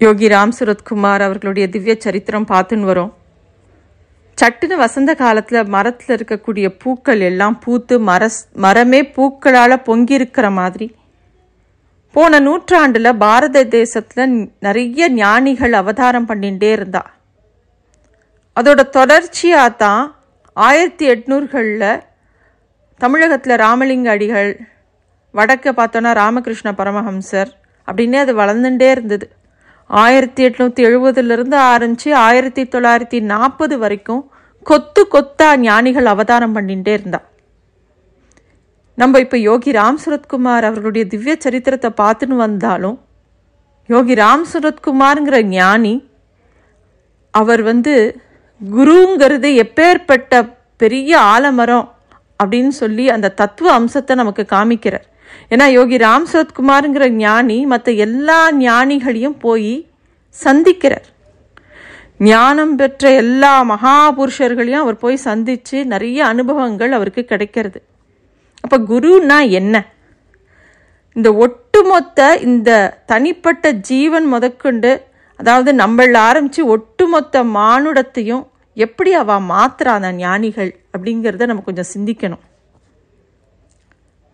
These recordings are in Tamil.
யோகி ராம் சுரத்குமார் அவர்களுடைய திவ்ய சரித்திரம் பார்த்துன்னு வரோம். சட்டுன்னு வசந்த காலத்தில் மரத்தில் இருக்கக்கூடிய பூக்கள் எல்லாம் பூத்து மரமே பூக்களால் பொங்கியிருக்கிற மாதிரி போன நூற்றாண்டில் பாரத தேசத்தில் நிறைய ஞானிகள் அவதாரம் பண்ணிகிட்டே இருந்தா. அதோட தொடர்ச்சியாக தான் 1800களில் தமிழகத்தில் ராமலிங்க அடிகள், வடக்க பார்த்தோன்னா ராமகிருஷ்ண பரமஹம்சர் அப்படின்னே அது வளர்ந்துட்டே இருந்தது. 1870 ஆரம்பித்து 1940 வரைக்கும் கொத்து கொத்தா ஞானிகள் அவதாரம் பண்ணிகிட்டே இருந்தா. நம்ம இப்போ யோகி ராம் சுரத்குமார் அவர்களுடைய திவ்ய சரித்திரத்தை பார்த்துன்னு வந்தாலும், யோகி ராம் சுரத்குமாருங்கிற ஞானி அவர் குருங்கிறது எப்பேற்பட்ட பெரிய ஆலமரம் அப்படின்னு சொல்லி அந்த தத்துவ அம்சத்தை நமக்கு காமிக்கிறார். ஏன்னா யோகி ராம் சுரத்குமாருங்கிற ஞானி மற்ற எல்லா ஞானிகளையும் போய் சந்திக்கிறார். ஞானம் பெற்ற எல்லா மகாபுருஷர்களையும் அவர் போய் சந்தித்து நிறைய அனுபவங்கள் அவருக்கு கிடைக்கிறது. அப்போ குருன்னா என்ன? இந்த ஒட்டுமொத்த இந்த தனிப்பட்ட ஜீவன் முதற்கொண்டு, அதாவது நம்மள ஆரம்பித்து ஒட்டுமொத்த மானுடத்தையும் எப்படி மாத்துறான ஞானிகள் அப்படிங்கிறத நம்ம கொஞ்சம் சிந்திக்கணும்.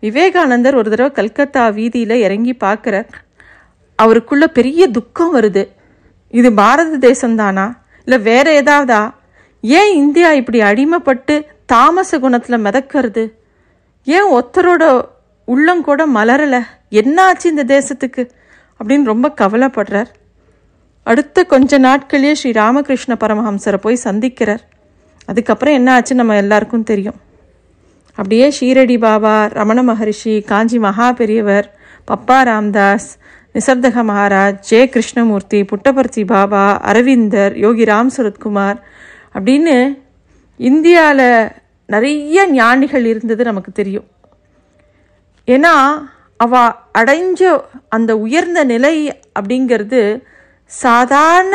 விவேகானந்தர் ஒரு தடவை கல்கத்தா வீதியில் இறங்கி பார்க்குறார். அவருக்குள்ள பெரிய துக்கம் வருது. இது பாரத தேசம்தானா இல்லை வேற ஏதாவதா? ஏன் இந்தியா இப்படி அடிமைப்பட்டு தாமச குணத்தில் மிதக்கிறது? ஏன் ஒருத்தரோட உள்ளங்கூட மலரலை? என்னாச்சு இந்த தேசத்துக்கு அப்படின்னு ரொம்ப கவலைப்படுறார். அடுத்த கொஞ்ச நாட்களே ஸ்ரீ ராமகிருஷ்ண பரமஹம்சரை போய் சந்திக்கிறார். அதுக்கப்புறம் என்ன ஆச்சு நம்ம எல்லாருக்கும் தெரியும். அப்படியே ஷீரடி பாபா, ரமண மகரிஷி, காஞ்சி மகா பெரியவர், பப்பா ராம்தாஸ், நிசர்தக மகாராஜ், ஜே கிருஷ்ணமூர்த்தி, புட்டபர்த்தி பாபா, அரவிந்தர், யோகி ராம் சுரத்குமார் அப்படின்னு இந்தியாவில் நிறைய ஞானிகள் இருந்தது நமக்கு தெரியும். ஏன்னா அவ அடைஞ்ச அந்த உயர்ந்த நிலை அப்படிங்கிறது சாதாரண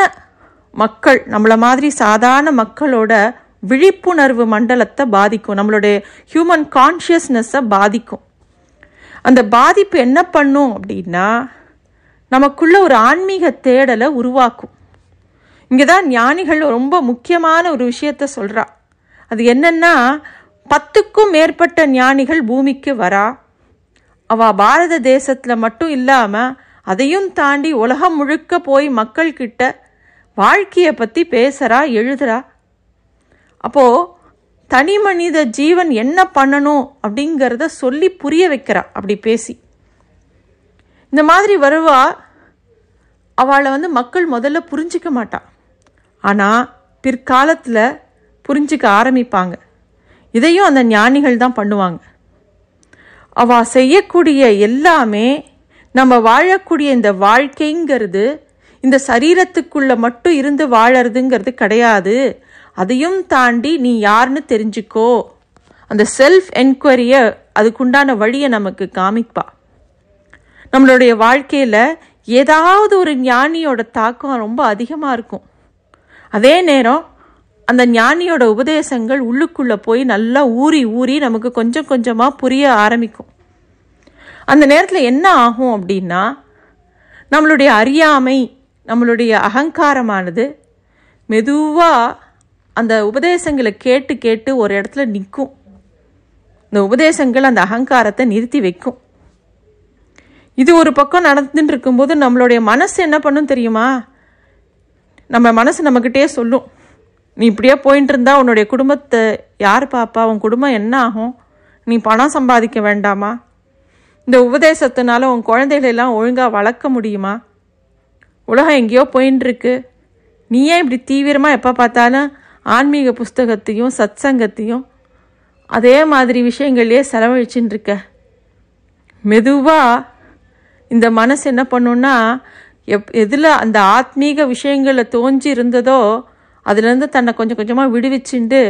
மக்கள், நம்மளை மாதிரி சாதாரண மக்களோட விழிப்புணர்வு மண்டலத்தை பாதிக்கும், நம்மளுடைய ஹியூமன் கான்ஷியஸ்னஸை பாதிக்கும். அந்த பாதிப்பு என்ன பண்ணும் அப்படின்னா நமக்குள்ள ஒரு ஆன்மீக தேடலை உருவாக்கும். இங்கே தான் ஞானிகள் ரொம்ப முக்கியமான ஒரு விஷயத்த சொல்கிறா. அது என்னன்னா, 10க்கும் மேற்பட்ட ஞானிகள் பூமிக்கு வரா. பாரத தேசத்தில் மட்டும் இல்லாமல் அதையும் தாண்டி உலகம் முழுக்க போய் மக்கள்கிட்ட வாழ்க்கையை பற்றி பேசுகிறா, எழுதுறா. அப்போது தனி மனித ஜீவன் என்ன பண்ணணும் அப்படிங்கிறத சொல்லி புரிய வைக்கிறா. அப்படி பேசி இந்த மாதிரி வருவா. அவளை மக்கள் முதல்ல புரிஞ்சிக்க மாட்டா. ஆனால் பிற்காலத்தில் புரிஞ்சிக்க ஆரம்பிப்பாங்க. இதையும் அந்த ஞானிகள் தான் பண்ணுவாங்க. அவள் செய்யக்கூடிய எல்லாமே நம்ம வாழக்கூடிய இந்த வாழ்க்கைங்கிறது இந்த சரீரத்துக்குள்ளே மட்டும் இருந்து வாழறதுங்கிறது கிடையாது. அதையும் தாண்டி நீ யாருன்னு தெரிஞ்சுக்கோ. அந்த செல்ஃப் என்கொயரியை, அதுக்குண்டான வழியை நமக்கு காமிப்பா. நம்மளுடைய வாழ்க்கையில் ஏதாவது ஒரு ஞானியோட தாக்கம் ரொம்ப அதிகமாக இருக்கும். அதே நேரம் அந்த ஞானியோட உபதேசங்கள் உள்ளுக்குள்ளே போய் நல்லா ஊறி ஊறி நமக்கு கொஞ்சம் கொஞ்சமாக புரிய ஆரம்பிக்கும். அந்த நேரத்தில் என்ன ஆகும் அப்படின்னா, நம்மளுடைய அறியாமை, நம்மளுடைய அகங்காரமானது மெதுவாக அந்த உபதேசங்களை கேட்டு கேட்டு ஒரு இடத்துல நிற்கும். இந்த உபதேசங்கள் அந்த அகங்காரத்தை நிறுத்தி வைக்கும். இது ஒரு பக்கம் நடந்துட்டு இருக்கும்போது நம்மளுடைய மனசு என்ன பண்ணும் தெரியுமா? நம்ம மனசு நம்மக்கிட்டே சொல்லும், நீ இப்படியே போயிட்டு இருந்தா உன்னுடைய குடும்பத்தை யார் பாப்பா? உன் குடும்பம் என்ன ஆகும்? நீ பணம் சம்பாதிக்க வேண்டாமா? இந்த உபதேசத்தினால உன் குழந்தைகளெல்லாம் ஒழுங்காக வளர்க்க முடியுமா? உலகம் எங்கேயோ போயின்னு இருக்கு. நீ ஏன் இப்படி தீவிரமாக எப்போ பார்த்தாலும் ஆன்மீக புஸ்தகத்தையும் சத்சங்கத்தையும் அதே மாதிரி விஷயங்கள்லேயே செலவழிச்சுன்னு இருக்க? மெதுவாக இந்த மனசு என்ன பண்ணுன்னா, எதில் அந்த ஆத்மீக விஷயங்களில் தோன்றி இருந்ததோ அதுலேருந்து தன்னை கொஞ்சம் கொஞ்சமாக விடுவிச்சுண்டு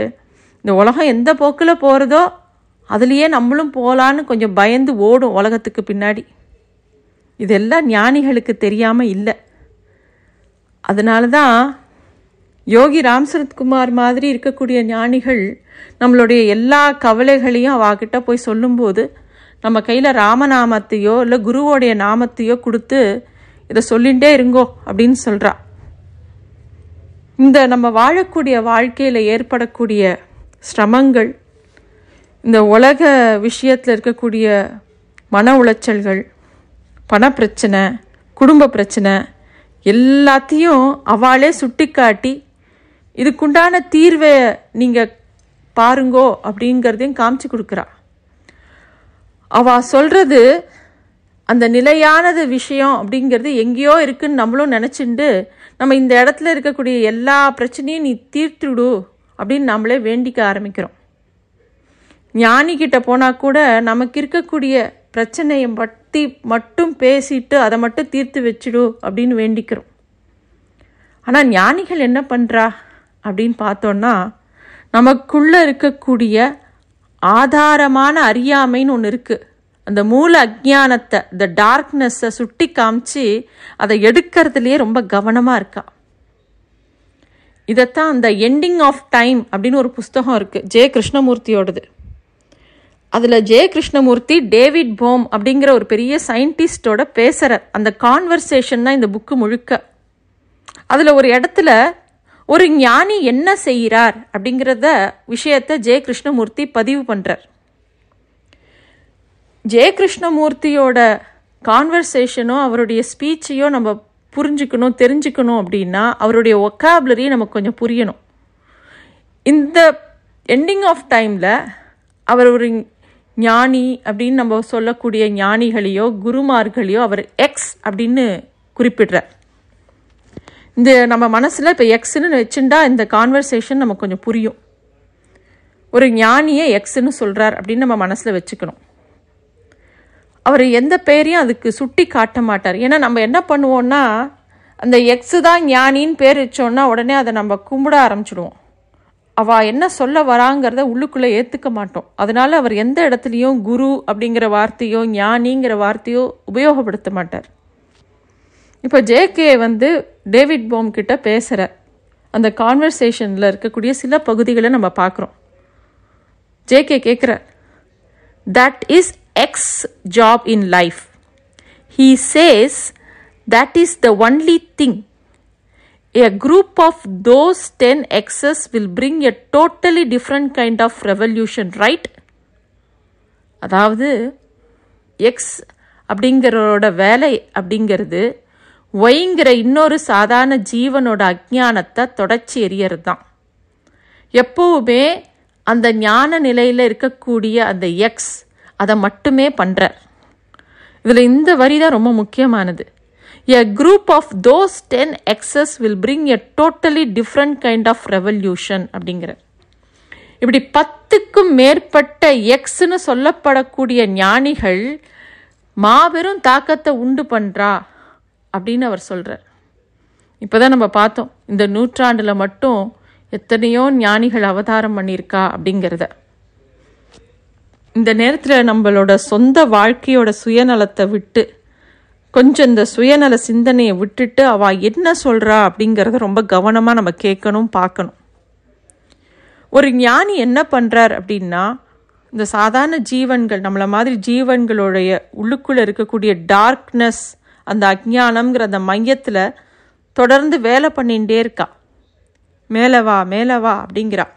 இந்த உலகம் எந்த போக்கில் போகிறதோ அதுலேயே நம்மளும் போகலான்னு கொஞ்சம் பயந்து ஓடும் உலகத்துக்கு பின்னாடி. இதெல்லாம் ஞானிகளுக்கு தெரியாமல் இல்லை. அதனால தான் யோகி ராம் சுரத்குமார் மாதிரி இருக்கக்கூடிய ஞானிகள் நம்மளுடைய எல்லா கவலைகளையும் அவகிட்ட போய் சொல்லும்போது நம்ம கையில் ராமநாமத்தையோ இல்லை குருவோடைய நாமத்தையோ கொடுத்து இதை சொல்லிகிட்டே இருங்கோ அப்படின்னு சொல்கிறா. இந்த நம்ம வாழக்கூடிய வாழ்க்கையில் ஏற்படக்கூடிய சிரமங்கள், இந்த உலக விஷயத்தில் இருக்கக்கூடிய மன உளைச்சல்கள், பணப்பிரச்சனை, குடும்ப பிரச்சனை எல்லாத்தையும் அவளே சுட்டி காட்டி இதுக்குண்டான தீர்வை நீங்கள் பாருங்கோ அப்படிங்கிறதையும் காமிச்சு கொடுக்குறா. அவள் சொல்கிறது அந்த நிலையானது விஷயம் அப்படிங்கிறது எங்கேயோ இருக்குன்னு நம்மளும் நினச்சிண்டு நம்ம இந்த இடத்துல இருக்கக்கூடிய எல்லா பிரச்சனையும் நீ தீர்த்துடு அப்படின்னு நம்மளே வேண்டிக்க ஆரம்பிக்கிறோம். ஞானிக்கிட்ட போனால் கூட நமக்கு இருக்கக்கூடிய பிரச்சனையை பற்றி மட்டும் பேசிட்டு அதை மட்டும் தீர்த்து வச்சிடு அப்படின்னு வேண்டிக்கிறோம். ஆனால் ஞானிகள் என்ன பண்ணுறா அப்படின்னு பார்த்தோன்னா, நமக்குள்ளே இருக்கக்கூடிய ஆதாரமான அறியாமைன்னு ஒன்று இருக்குது. அந்த மூல அஜ்ஞானத்தை, இந்த டார்க்னஸை சுட்டி காமிச்சு அதை எடுக்கிறதுலையே ரொம்ப கவனமாக இருக்கா. இதைத்தான் அந்த எண்டிங் ஆஃப் டைம் அப்படின்னு ஒரு புஸ்தகம் இருக்குது, ஜே கிருஷ்ணமூர்த்தியோடது. அதில் ஜே கிருஷ்ணமூர்த்தி டேவிட் போம் அப்படிங்கிற ஒரு பெரிய சயின்டிஸ்டோட பேசுகிறார். அந்த கான்வர்சேஷன் தான் இந்த புக்கு முழுக்க. அதில் ஒரு இடத்துல ஒரு ஞானி என்ன செய்கிறார் அப்படிங்கிறத விஷயத்தை ஜே கிருஷ்ணமூர்த்தி பதிவு பண்ணுறார். ஜே கிருஷ்ணமூர்த்தியோட கான்வர்சேஷனோ அவருடைய ஸ்பீச்சையோ நம்ம புரிஞ்சுக்கணும், தெரிஞ்சுக்கணும் அப்படின்னா அவருடைய ஒக்காபுலரி நமக்கு கொஞ்சம் புரியணும். இந்த எண்டிங் ஆஃப் டைமில் அவர் ஒரு ஞானி அப்படின்னு நம்ம சொல்லக்கூடிய ஞானிகளையோ குருமார்களையோ அவர் எக்ஸ் அப்படின்னு குறிப்பிடுறார். இந்த நம்ம மனசில் இப்போ எக்ஸ்ன்னு வச்சுட்டா இந்த கான்வர்சேஷன் நமக்கு கொஞ்சம் புரியும். ஒரு ஞானியை எக்ஸ்ன்னு சொல்கிறார் அப்படின்னு நம்ம மனசில் வச்சுக்கணும். அவர் எந்த பேரையும் அதுக்கு சுட்டி காட்ட மாட்டார். ஏன்னா நம்ம என்ன பண்ணுவோம்னா, அந்த எக்ஸு தான் ஞானின்னு பேர் வச்சோன்னா உடனே அதை நம்ம கும்பிட ஆரம்பிச்சிடுவோம். அவள் என்ன சொல்ல வராங்கிறத உள்ளுக்குள்ளே ஏற்றுக்க மாட்டோம். அதனால அவர் எந்த இடத்துலையும் குரு அப்படிங்கிற வார்த்தையோ ஞானிங்கிற வார்த்தையோ உபயோகப்படுத்த மாட்டார். இப்போ ஜேகே டேவிட் போம் கிட்ட பேசுகிற அந்த கான்வர்சேஷனில் இருக்கக்கூடிய சில பகுதிகளை நம்ம பார்க்குறோம். ஜேகே கேட்குற, that is X job in life. He says that is the only thing. A group of those 10 X's will bring a totally different kind of revolution, right? அதாவது எக்ஸ் அப்படிங்கிறோட வேலை அப்படிங்கிறது ஒய்ங்கிற இன்னொரு சாதாரண ஜீவனோட அஜ்ஞானத்தை தொடச்சி எறியறது தான். எப்போவுமே அந்த ஞான நிலையில் இருக்கக்கூடிய அந்த எக்ஸ் அதை மட்டுமே பண்ணுறார். இதில் இந்த வரி தான் ரொம்ப முக்கியமானது. A group of those 10 X's will bring a totally different kind of revolution அப்படிங்கிற. இப்படி 10க்கும் மேற்பட்ட எக்ஸ்ன்னு சொல்லப்படக்கூடிய ஞானிகள் மாபெரும் தாக்கத்தை உண்டு பண்ணுறா அப்படின்னு அவர் சொல்கிறார். இப்போ தான் நம்ம பார்த்தோம் இந்த நூற்றாண்டில் மட்டும் எத்தனையோ ஞானிகள் அவதாரம் பண்ணியிருக்கா அப்படிங்கிறத. இந்த நேரத்தில் நம்மளோட சொந்த வாழ்க்கையோட சுயநலத்தை விட்டு கொஞ்சம் இந்த சுயநல சிந்தனையை விட்டுட்டு அவள் என்ன சொல்கிறா அப்படிங்கிறத ரொம்ப கவனமாக நம்ம கேட்கணும், பார்க்கணும். ஒரு ஞானி என்ன பண்ணுறார் அப்படின்னா, இந்த சாதாரண ஜீவன்கள் நம்மளை மாதிரி ஜீவன்களுடைய உள்ளுக்குள்ளே இருக்கக்கூடிய டார்க்னஸ், அந்த அஜ்ஞானம்ங்கிற அந்த மையத்தில் தொடர்ந்து வேலை பண்ணிகிட்டே இருக்கா. மேலவா மேலவா அப்படிங்கிறா.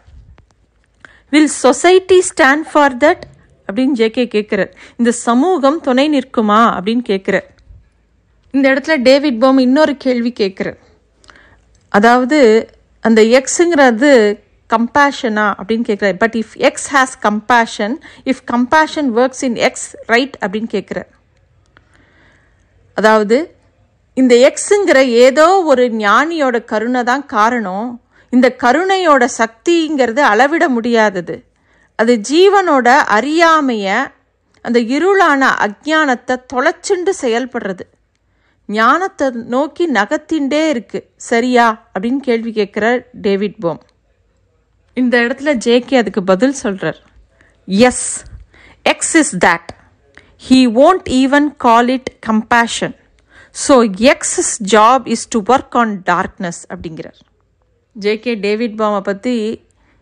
Will society stand for that அப்படின்னு ஜேகே கேட்குறார். இந்த சமூகம் துணை நிற்குமா அப்படின்னு கேட்குறார். இந்த இடத்துல டேவிட் போம் இன்னொரு கேள்வி கேட்குறார். அதாவது அந்த எக்ஸுங்கிறது கம்பேஷனா அப்படின்னு கேட்குறாரு. But if X has compassion, if compassion works in X right அப்படின்னு கேட்குறார். அதாவது இந்த எக்ஸுங்கிற ஏதோ ஒரு ஞானியோட கருணை தான் காரணம். இந்த கருணையோட சக்திங்கிறது அளவிட முடியாதது. அது ஜீவனோட அறியாமைய, அந்த இருளான அஜ்ஞானத்தை தொலைச்சுண்டு செயல்படுறது, ஞானத்தை நோக்கி நகர்த்தின்றே இருக்கு. சரியா அப்படின்னு கேள்வி கேட்குறார் டேவிட் போம். இந்த இடத்துல ஜேகே அதுக்கு பதில் சொல்கிறார். Yes, X is that. He won't even call it compassion. So X's job is to work on darkness அப்படிங்கிறார். ஜேகே டேவிட் போமை பற்றி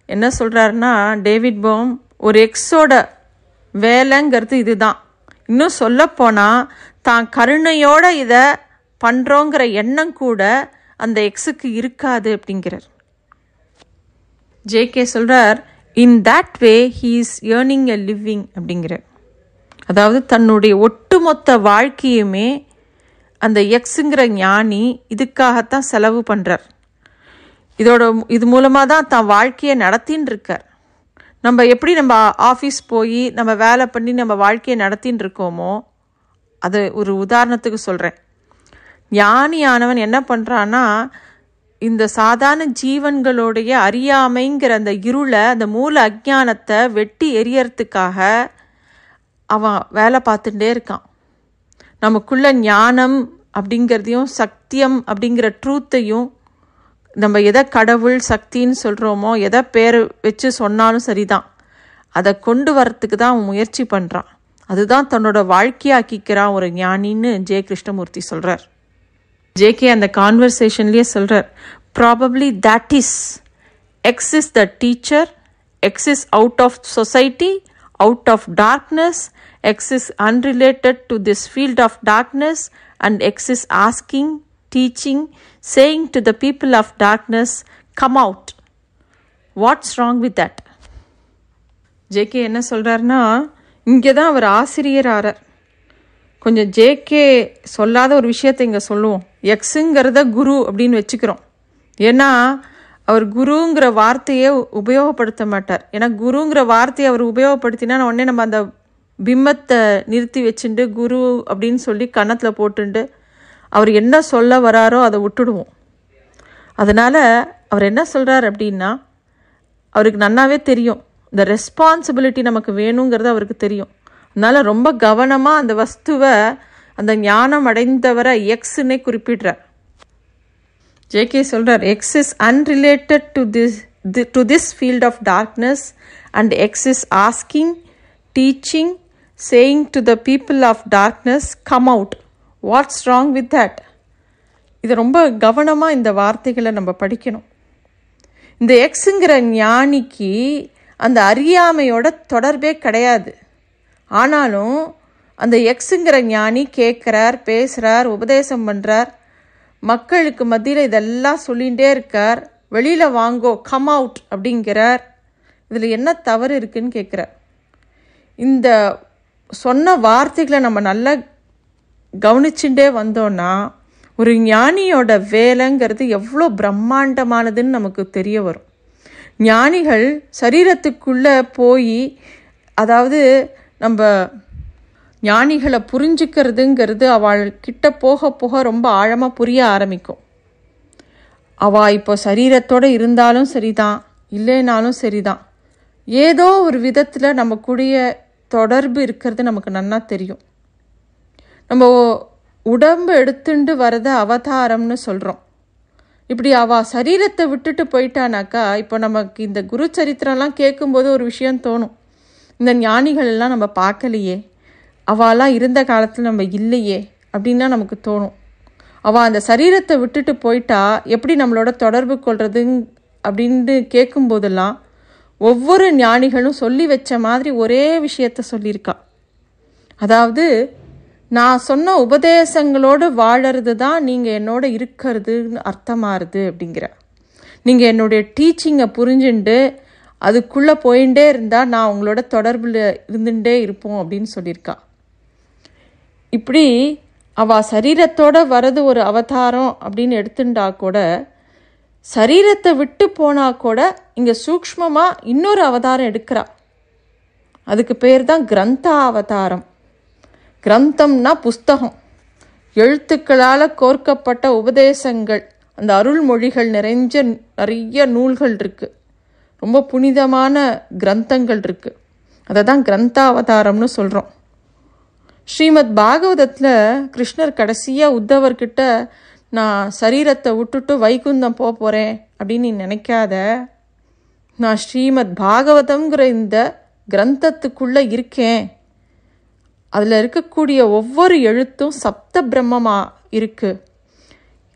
என்ன சொல்கிறாருன்னா, டேவிட் போம் ஒரு எக்ஸோட வேலைங்கிறது இதுதான். இன்னும் சொல்லப்போனால் தான் கருணையோடு இதை பண்ணுறோங்கிற எண்ணம் கூட அந்த எக்ஸுக்கு இருக்காது அப்படிங்கிறார். ஜேகே சொல்கிறார், in that way he is earning a living அப்படிங்கிறார். அதாவது தன்னுடைய ஒட்டுமொத்த வாழ்க்கையுமே அந்த எக்ஸுங்கிற ஞானி இதுக்காகத்தான் செலவு பண்ணுறார். இது மூலமாக தான் தான் வாழ்க்கையை நடத்தின்னு இருக்கார். நம்ம எப்படி நம்ம ஆஃபீஸ் போய் நம்ம வேலை பண்ணி நம்ம வாழ்க்கையை நடத்தின்னு இருக்கோமோ, அது ஒரு உதாரணத்துக்கு சொல்கிறேன். ஞானியானவன் என்ன பண்ணுறான்னா, இந்த சாதாரண ஜீவன்களுடைய அறியாமைங்கிற அந்த இருளை, அந்த மூல அஜ்ஞானத்தை வெட்டி எரியறதுக்காக அவன் வேலை பார்த்துட்டே இருக்கான். நமக்குள்ள ஞானம் அப்படிங்கிறதையும் சத்தியம் அப்படிங்கிற ட்ரூத்தையும், நம்ம எதை கடவுள் சக்தின்னு சொல்கிறோமோ, எதை பேர் வச்சு சொன்னாலும் சரிதான், அதை கொண்டு வரத்துக்கு தான் அவன் முயற்சி பண்ணுறான். அதுதான் தன்னோட வாழ்க்கையாக்கிக்கிறான் ஒரு ஞானின்னு ஜே கிருஷ்ணமூர்த்தி சொல்கிறார். ஜேகே அந்த கான்வர்சேஷன்லேயே சொல்கிறார், probably that is X is the teacher, X is out of society, out of darkness, X is unrelated to this field of darkness, and X is asking, teaching, saying to the people of darkness, come out. What's wrong with that? JK என்ன சொல்கிறாருன்னா, இங்கே தான் அவர் ஆசிரியர் ஆறார். கொஞ்சம் ஜேகே சொல்லாத ஒரு விஷயத்தை இங்கே சொல்லுவோம். எக்ஸுங்கிறத குரு அப்படின்னு வச்சுக்கிறோம். ஏன்னா அவர் குருங்கிற வார்த்தையே உபயோகப்படுத்த மாட்டார். ஏன்னா குருங்கிற வார்த்தையை அவர் உபயோகப்படுத்தினா உடனே நம்ம அந்த பிம்பத்தை நிறுத்தி வச்சுட்டு குரு அப்படின்னு சொல்லி கன்னத்தில் போட்டுண்டு அவர் என்ன சொல்ல வராரோ அதை விட்டுடுவோம். அதனால் அவர் என்ன சொல்கிறார் அப்படின்னா, அவருக்கு நன்னாவே தெரியும் இந்த ரெஸ்பான்சிபிலிட்டி நமக்கு வேணுங்கிறது அவருக்கு தெரியும். அதனால் ரொம்ப கவனமாக அந்த வஸ்துவை, அந்த ஞானம் அடைந்தவரை எக்ஸ்ன்னே குறிப்பிடுறார். ஜேகே சொல்கிறார், X is unrelated to this field of darkness and X is asking, teaching, saying to the people of darkness, come out. What's wrong with that? இது ரொம்ப கவனமாக இந்த வார்த்தைகளை நம்ம படிக்கணும். இந்த எக்ஸுங்கிற ஞானிக்கு அந்த அறியாமையோட தொடர்பே கிடையாது. ஆனாலும் அந்த எக்ஸுங்கிற ஞானி கேட்குறார், பேசுகிறார், உபதேசம் பண்ணுறார், மக்களுக்கு மத்தியில் இதெல்லாம் சொல்லிகிட்டே இருக்கார். வெளியில் வாங்கோ, கம் அவுட் அப்படிங்கிறார். இதில் என்ன தவறு இருக்குன்னு கேட்குறார். இந்த சொன்ன வார்த்தைகளை நம்ம நல்லா கவனிச்சுட்டே வந்தோன்னா ஒரு ஞானியோட வேலைங்கிறது எவ்வளோ பிரம்மாண்டமானதுன்னு நமக்கு தெரிய வரும். ஞானிகள் சரீரத்துக்குள்ளே போய், அதாவது நம்ம ஞானிகளை புரிஞ்சுக்கிறதுங்கிறது அவள் கிட்ட போக போக ரொம்ப ஆழமாக புரிய ஆரம்பிக்கும். அவள் இப்போ சரீரத்தோடு இருந்தாலும் சரிதான், இல்லைனாலும் சரிதான், ஏதோ ஒரு விதத்தில் நம்ம கூடிய தொடர்பு இருக்கிறது நமக்கு நன்னா தெரியும். நம்ம உடம்பு எடுத்துட்டு வரத அவதாரம்னு சொல்கிறோம். இப்படி அவள் சரீரத்தை விட்டுட்டு போயிட்டானாக்கா, இப்போ நமக்கு இந்த குரு சரித்திரம்லாம் கேட்கும்போது ஒரு விஷயம் தோணும், இந்த ஞானிகள் எல்லாம் நம்ம பார்க்கலையே, அவளாம் இருந்த காலத்தில் நம்ம இல்லையே அப்படின்னா நமக்கு தோணும். அவள் அந்த சரீரத்தை விட்டுட்டு போயிட்டா எப்படி நம்மளோட தொடர்பு கொள்வது அப்படின்னு கேட்கும்போதெல்லாம் ஒவ்வொரு ஞானிகளும் சொல்லி வச்ச மாதிரி ஒரே விஷயத்த சொல்லியிருக்கா. அதாவது, நான் சொன்ன உபதேசங்களோடு வாழறது தான் நீங்கள் என்னோட இருக்கிறதுன்னு அர்த்தமாகுது அப்படிங்கிற. நீங்கள் என்னுடைய டீச்சிங்கை புரிஞ்சுண்டு அதுக்குள்ளே போயிட்டே இருந்தால் நான் உங்களோட தொடர்பில் இருந்துகிட்டே இருப்போம் அப்படின்னு சொல்லியிருக்கா. இப்படி அவள் சரீரத்தோடு வரது ஒரு அவதாரம் அப்படின்னு எடுத்துட்டா கூட, சரீரத்தை விட்டு போனால் கூட இங்கே சூக்ஷ்மமாக இன்னொரு அவதாரம் எடுக்கிறா. அதுக்கு பேர் தான் கிரந்தா அவதாரம். கிரந்தம்னா புஸ்தகம், எழுத்துக்களால் கோர்க்கப்பட்ட உபதேசங்கள், அந்த அருள்மொழிகள் நிறைய நூல்கள் இருக்குது, ரொம்ப புனிதமான கிரந்தங்கள் இருக்குது. அதை தான் கிரந்தாவதாரம்னு சொல்கிறோம். ஸ்ரீமத் பாகவதத்தில் கிருஷ்ணர் கடைசியாக உத்தவர்கிட்ட, நான் சரீரத்தை விட்டுட்டு வைகுந்தம் போகிறேன் அப்படின்னு நீ நினைக்காத, நான் ஸ்ரீமத் பாகவதம்ங்கிற இந்த கிரந்தத்துக்குள்ளே இருக்கேன், அதில் இருக்கக்கூடிய ஒவ்வொரு எழுத்தும் சப்த பிரம்மமாக இருக்குது,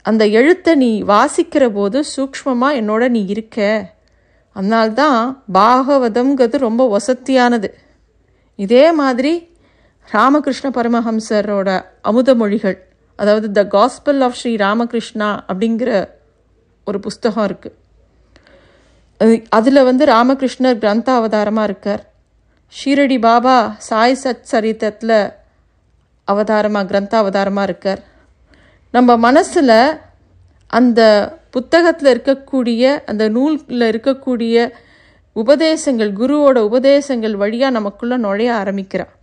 அந்த எழுத்தை நீ வாசிக்கிற போது சூக்ஷ்மமாக என்னோட நீ இருக்க, அதனால்தான் பாகவதம்ங்கிறது ரொம்ப வசத்தியானது. இதே மாதிரி ராமகிருஷ்ண பரமஹம்சரோட அமுத மொழிகள், அதாவது the gospel of Shri Ramakrishna அப்படிங்கிற ஒரு புஸ்தகம் இருக்குது. அதில் வந்து ராமகிருஷ்ணர் கிரந்த அவதாரமாக இருக்கார். ஷீரடி பாபா சாய் சத் சரித்திரத்தில் கிரந்த அவதாரமாக இருக்கார். நம்ம மனசில் அந்த புத்தகத்தில் இருக்கக்கூடிய அந்த நூலில் இருக்கக்கூடிய உபதேசங்கள், குருவோட உபதேசங்கள் வழியாக நமக்குள்ளே நுழைய ஆரம்பிக்கிறார்.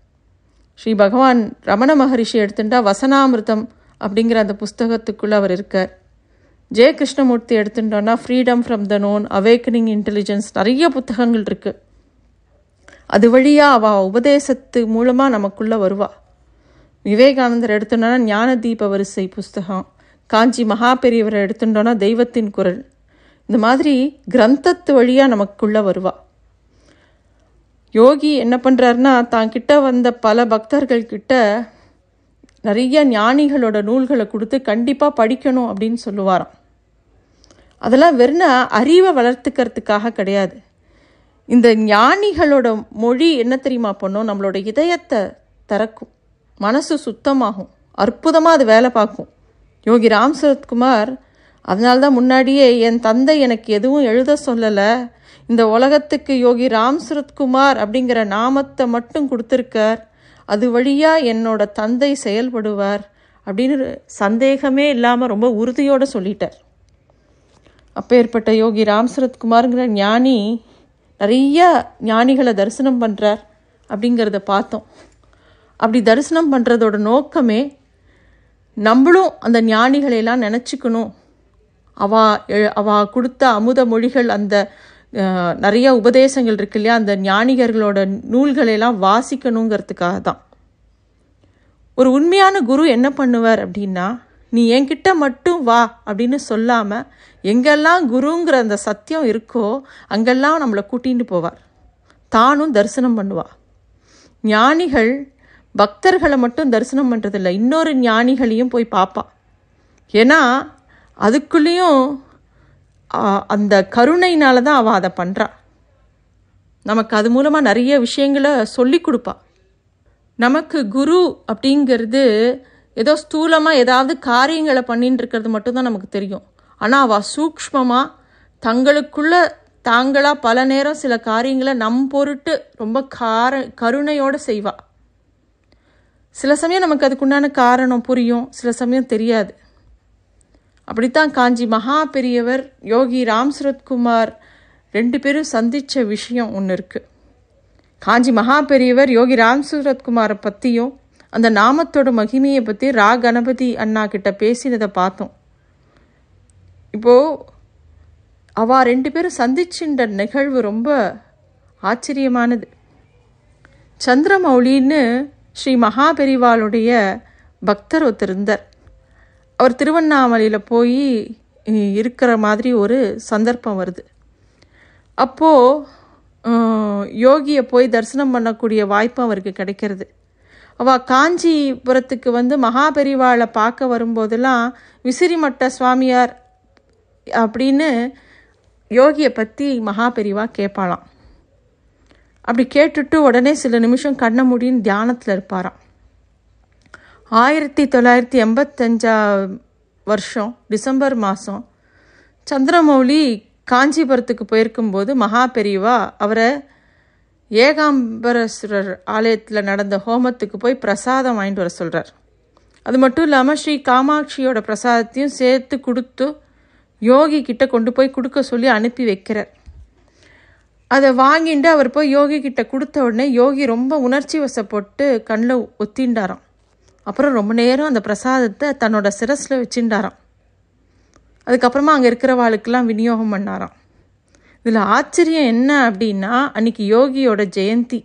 ஸ்ரீ பகவான் ரமண மகரிஷி எடுத்துட்டா வசனாமிருதம் அப்படிங்கிற அந்த புஸ்தகத்துக்குள்ளே அவர் இருக்கார். ஜெய கிருஷ்ணமூர்த்தி எடுத்துட்டோன்னா freedom from the known, awakening intelligence, நிறைய புத்தகங்கள் இருக்குது. அது வழியாக அவள் உபதேசத்து மூலமாக நமக்குள்ளே வருவாள். விவேகானந்தர் எடுத்துட்டோன்னா ஞான தீப வரிசை புஸ்தகம், காஞ்சி மகா பெரியவரை எடுத்துட்டோன்னா தெய்வத்தின் குரல், இந்த மாதிரி கிரந்தத்து வழியாக நமக்குள்ளே வருவா. யோகி என்ன பண்ணுறாருன்னா, தான் கிட்ட வந்த பல பக்தர்கள்கிட்ட நிறைய ஞானிகளோட நூல்களை கொடுத்து கண்டிப்பாக படிக்கணும் அப்படின்னு சொல்லுவாராம். அதெல்லாம் வெறும் அறிவை வளர்த்துக்கிறதுக்காக கிடையாது. இந்த ஞானிகளோட மொழி என்ன தெரியுமா பண்ணும், நம்மளோட இதயத்தை திறக்கும், மனசு சுத்தமாகும், அற்புதமாக அது வேலை பார்க்கும். யோகி ராம் சரத்குமார் அதனால்தான் முன்னாடியே என் தந்தை எனக்கு எதுவும் எழுத சொல்லலை, இந்த உலகத்துக்கு யோகி ராம் சரத்குமார் அப்படிங்கிற நாமத்தை மட்டும் கொடுத்துருக்கார், அது வழியாக என்னோட தந்தை செயல்படுவார் அப்படின்னு சந்தேகமே இல்லாமல் ரொம்ப உறுதியோடு சொல்லிட்டார். அப்பேற்பட்ட யோகி ராம் சரத்குமாருங்கிற ஞானி நிறைய ஞானிகளை தரிசனம் பண்ணுறார் அப்படிங்கிறத பார்த்தோம். அப்படி தரிசனம் பண்ணுறதோட நோக்கமே நம்மளும் அந்த ஞானிகளையெல்லாம் நினச்சிக்கணும், அவா கொடுத்த அமுத மொழிகள், அந்த நிறைய உபதேசங்கள் இருக்கு இல்லையா, அந்த ஞானிகர்களோட நூல்களையெல்லாம் வாசிக்கணுங்கிறதுக்காக தான். ஒரு உண்மையான குரு என்ன பண்ணுவார் அப்படின்னா, நீ என்கிட்ட மட்டும் வா அப்படின்னு சொல்லாமல் எங்கெல்லாம் குருங்கிற அந்த சத்தியம் இருக்கோ அங்கெல்லாம் நம்மளை கூட்டிகிட்டு போவார், தானும் தரிசனம் பண்ணுவார். ஞானிகள் பக்தர்களை மட்டும் தரிசனம் பண்ணுறதில்ல, இன்னொரு ஞானிகளையும் போய் பார்ப்பா. ஏன்னா அதுக்குள்ளேயும் அந்த கருணையினால தான் அவள் அதை பண்ணுறா. நமக்கு அது மூலமாக நிறைய விஷயங்களை சொல்லி கொடுப்பா. நமக்கு குரு அப்படிங்கிறது ஏதோ ஸ்தூலமாக ஏதாவது காரியங்களை பண்ணின்னு இருக்கிறது மட்டும்தான் நமக்கு தெரியும். ஆனால் அவள் சூக்ஷ்மமாக தங்களுக்குள்ள தாங்களாக பல நேரம் சில காரியங்களை நம் பொருட்டு ரொம்ப கருணையோடு செய்வா. சில சமயம் நமக்கு அதுக்குண்டான காரணம் புரியும், சில சமயம் தெரியாது. அப்படித்தான் காஞ்சி மகா பெரியவர் யோகி ராம் சரத்குமார் 2 பேரும் சந்தித்த விஷயம் ஒன்று இருக்குது. காஞ்சி மகா பெரியவர் யோகி ராம் சரத்குமாரை பற்றியும் அந்த நாமத்தோட மகிமையை பற்றி ரா கணபதி அண்ணா கிட்ட பேசினதை பார்த்தோம். இப்போது அவள் 2 பேரும் சந்திச்சுன்ற நிகழ்வு ரொம்ப ஆச்சரியமானது. சந்திரமௌலின்னு ஸ்ரீ மகா பெரிவாளுடைய பக்தர் ஒருத்தர் இருந்தார். அவர் திருவண்ணாமலையில் போய் இருக்கிற மாதிரி ஒரு சந்தர்ப்பம் வருது. அப்போது யோகியை போய் தரிசனம் பண்ணக்கூடிய வாய்ப்பு அவருக்கு கிடைக்கிறது. அவள் காஞ்சிபுரத்துக்கு வந்து மகாபெரிவாளை பார்க்க வரும்போதெல்லாம் விசிறிமட்ட சுவாமியார் அப்படின்னு யோகியை பற்றி மகாபெரிவா கேட்பாளாம். அப்படி கேட்டுட்டு உடனே சில நிமிஷம் கண்ண மூடின்னு தியானத்தில் இருப்பாராம். 1985 டிசம்பர் மாதம் சந்திரமௌலி காஞ்சிபுரத்துக்கு போயிருக்கும்போது மகா பெரியவா அவரை ஏகாம்பரேஸ்வரர் ஆலயத்தில் நடந்த ஹோமத்துக்கு போய் பிரசாதம் வாங்கிட்டு வர சொல்கிறார். அது மட்டும் இல்லாமல் ஸ்ரீ காமாட்சியோட பிரசாதத்தையும் சேர்த்து கொடுத்து யோகி கிட்ட கொண்டு போய் கொடுக்க சொல்லி அனுப்பி வைக்கிறார். அதை வாங்கிட்டு அவர் போய் யோகி கிட்ட கொடுத்த உடனே யோகி ரொம்ப உணர்ச்சி வசப்பட்டு கண்ணில் ஒத்திண்டாராம். அப்புறம் ரொம்ப நேரம் அந்த பிரசாதத்தை தன்னோட சிரஸில் வச்சுட்டாராம். அதுக்கப்புறமா அங்கே இருக்கிறவாளுக்கெல்லாம் விநியோகம் பண்ணாராம். இதில் ஆச்சரியம் என்ன அப்படின்னா, அன்னைக்கு யோகியோட ஜெயந்தி.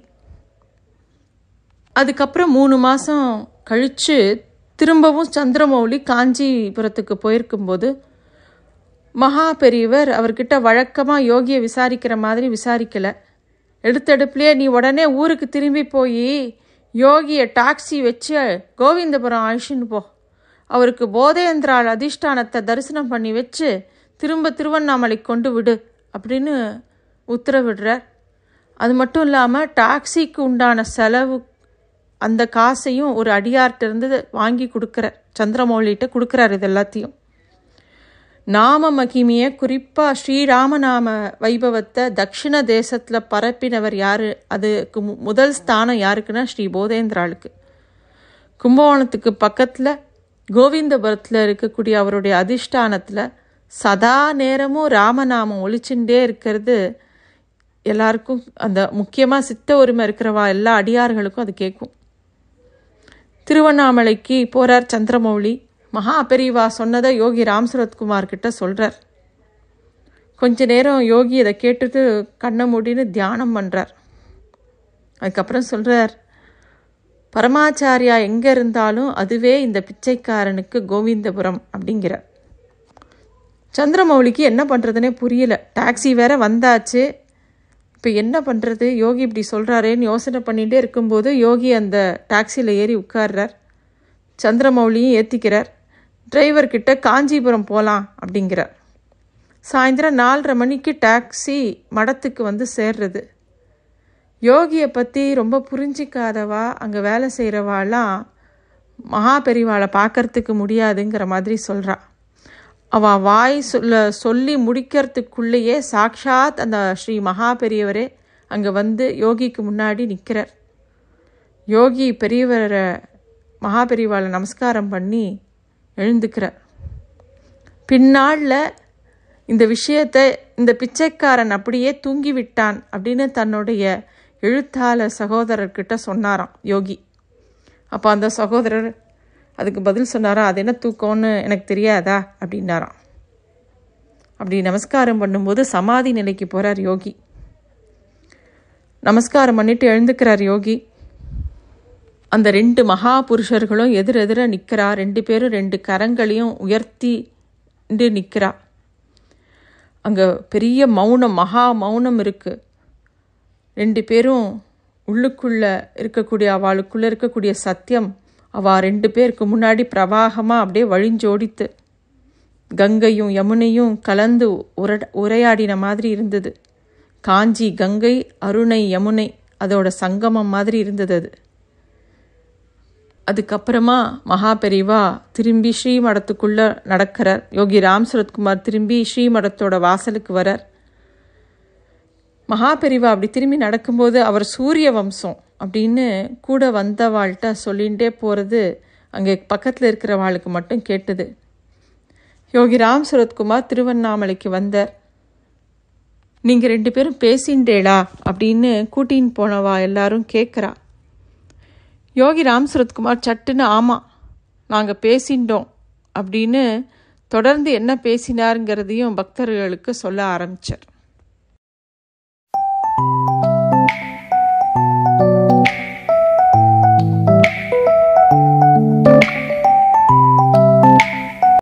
அதுக்கப்புறம் 3 மாதம் கழித்து திரும்பவும் சந்திரமௌலி காஞ்சிபுரத்துக்கு போயிருக்கும்போது மகா பெரியவர் அவர்கிட்ட வழக்கமாக யோகியை விசாரிக்கிற மாதிரி விசாரிக்கலை. எடுத்தடுப்புலேயே நீ உடனே ஊருக்கு திரும்பி போய் யோகியை டாக்ஸி வச்சு கோவிந்தபுரம் அழிச்சுன்னு போ, அவருக்கு போதேந்திராள் அதிஷ்டானத்தை தரிசனம் பண்ணி வச்சு திரும்ப திருவண்ணாமலை கொண்டு விடு அப்படின்னு உத்தரவிடுறார். அது மட்டும் இல்லாமல் டாக்ஸிக்கு உண்டான செலவு அந்த காசையும் ஒரு அடியார்கிட்ட இருந்து வாங்கி கொடுக்குறார். சந்திரமௌலிகிட்ட கொடுக்குறார் இது எல்லாத்தையும். நாம மகிமையை குறிப்பாக ஸ்ரீராமநாம வைபவத்தை தக்ஷிண தேசத்தில் பரப்பினவர் யார்? அதுக்கு முதல் ஸ்தானம் யாருக்குன்னா ஸ்ரீ போதேந்திராளுக்கு. கும்பகோணத்துக்கு பக்கத்தில் கோவிந்தபுரத்தில் இருக்கக்கூடிய அவருடைய அதிஷ்டானத்தில் சதா நேரமும் ராமநாமம் ஒழிச்சுட்டே இருக்கிறது எல்லாருக்கும், அந்த முக்கியமாக சித்த உரிமை இருக்கிறவா எல்லா அடியார்களுக்கும் அது கேட்கும். திருவண்ணாமலைக்கு போகிறார் சந்திரமௌலி. மகா பெரியவா சொன்னதை யோகி ராம் சரத்குமார் கிட்ட சொல்கிறார். கொஞ்ச நேரம் யோகி அதை கேட்டுட்டு கண்ணை மூடின்னு தியானம் பண்ணுறார். அதுக்கப்புறம் சொல்கிறார், பரமாச்சாரியா எங்கே இருந்தாலும் அதுவே இந்த பிச்சைக்காரனுக்கு கோவிந்தபுரம் அப்படிங்கிறார். சந்திரமௌலிக்கு என்ன பண்ணுறதுனே புரியல. டாக்ஸி வேற வந்தாச்சு, இப்போ என்ன பண்ணுறது, யோகி இப்படி சொல்கிறாரேன்னு யோசனை பண்ணிகிட்டே இருக்கும்போது யோகி அந்த டாக்ஸியில் ஏறி உட்கார்றார். சந்திரமௌலியும் ஏற்றிக்கிறார். டிரைவர்கிட்ட காஞ்சிபுரம் போகலாம் அப்படிங்கிறார். சாயந்தரம் 4:30 மணிக்கு டாக்ஸி மடத்துக்கு வந்து சேர்றது. யோகியை பற்றி ரொம்ப புரிஞ்சிக்காதவா அங்கே வேலை செய்கிறவாலாம் மகா பெரிவாளை பார்க்கறதுக்கு முடியாதுங்கிற மாதிரி சொல்கிறா. அவள் வாய் சொல்லி முடிக்கிறதுக்குள்ளேயே சாக்ஷாத் அந்த ஸ்ரீ மகா பெரியவரே அங்கே வந்து யோகிக்கு முன்னாடி நிற்கிறார். யோகி பெரியவரை மகா பெரியவாளை நமஸ்காரம் பண்ணி எழுந்துக்கிறார். பின்னாளில் இந்த விஷயத்தை இந்த பிச்சைக்காரன் அப்படியே தூங்கிவிட்டான் அப்படின்னு தன்னுடைய எழுத்தாளர் சகோதரர்கிட்ட சொன்னாராம் யோகி. அப்போ அந்த சகோதரர் அதுக்கு பதில் சொன்னாராம், அது என்ன தூக்கம்னு எனக்கு தெரியாதா அப்படின்னாராம். அப்படி நமஸ்காரம் பண்ணும்போது சமாதி நிலைக்கு போகிறார் யோகி. நமஸ்காரம் பண்ணிட்டு எழுந்துக்கிறார் யோகி. அந்த 2 மகா புருஷர்களும் எதிரெதிர நிற்கிறா. 2 பேரும் 2 கரங்களையும் உயர்த்தி நிற்கிறா. அங்கே பெரிய மௌனம், மகா மௌனம் இருக்குது. 2 பேரும் உள்ளுக்குள்ளே இருக்கக்கூடிய அவளுக்குள்ளே இருக்கக்கூடிய சத்தியம் அவள் 2 பேருக்கு முன்னாடி பிரவாகமாக அப்படியே வழிஞ்சோடித்து கங்கையும் யமுனையும் கலந்து உரையாடின மாதிரி இருந்தது. காஞ்சி கங்கை, அருணை யமுனை அதோட சங்கமம் மாதிரி இருந்தது அது. அதுக்கப்புறமா மகா பெரிவா திரும்பி ஸ்ரீமடத்துக்குள்ளே நடக்கிறார். யோகி ராம் சரத்குமார் திரும்பி ஸ்ரீமடத்தோட வாசலுக்கு வரார். மகா பெரிவா அப்படி திரும்பி நடக்கும்போது அவர் சூரிய வம்சம் அப்படின்னு கூட வந்தவாள்கிட்ட சொல்லிகிட்டே போகிறது அங்கே பக்கத்தில் இருக்கிறவாளுக்கு மட்டும் கேட்டது. யோகி ராம் சரத்குமார் திருவண்ணாமலைக்கு வந்தார். நீங்கள் 2 பேரும் பேசிண்டேளா அப்படின்னு கூட்டின்னு போனவா எல்லாரும் கேட்குறா. யோகி ராம் சரத்குமார் சட்டுன்னு ஆமாம் நாங்கள் பேசிண்டோம் அப்படின்னு தொடர்ந்து என்ன பேசினாருங்கிறதையும் பக்தர்களுக்கு சொல்ல ஆரம்பித்தார்.